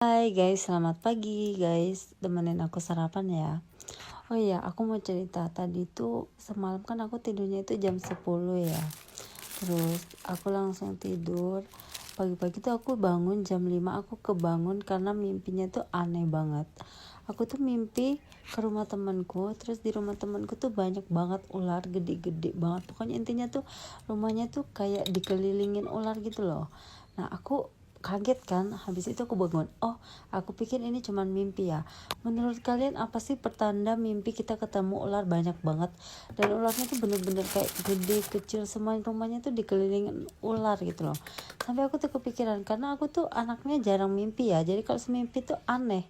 Hai guys, selamat pagi guys. Temenin aku sarapan ya. Oh iya, aku mau cerita. Tadi tuh semalam kan aku tidurnya itu jam 10 ya. Terus aku langsung tidur. Pagi-pagi tuh aku bangun jam 5. Aku kebangun karena mimpinya tuh aneh banget. Aku tuh mimpi ke rumah temanku. Terus di rumah temanku tuh banyak banget ular, gede-gede banget. Pokoknya intinya tuh rumahnya tuh kayak dikelilingin ular gitu loh. Nah aku kaget kan, habis itu aku bangun. Oh, aku pikir ini cuman mimpi ya. Menurut kalian apa sih pertanda mimpi kita ketemu ular banyak banget? Dan ularnya tuh bener-bener kayak gede, kecil, semua rumahnya tuh dikelilingin ular gitu loh. Sampai aku tuh kepikiran, karena aku tuh anaknya jarang mimpi ya, jadi kalau semimpi tuh aneh.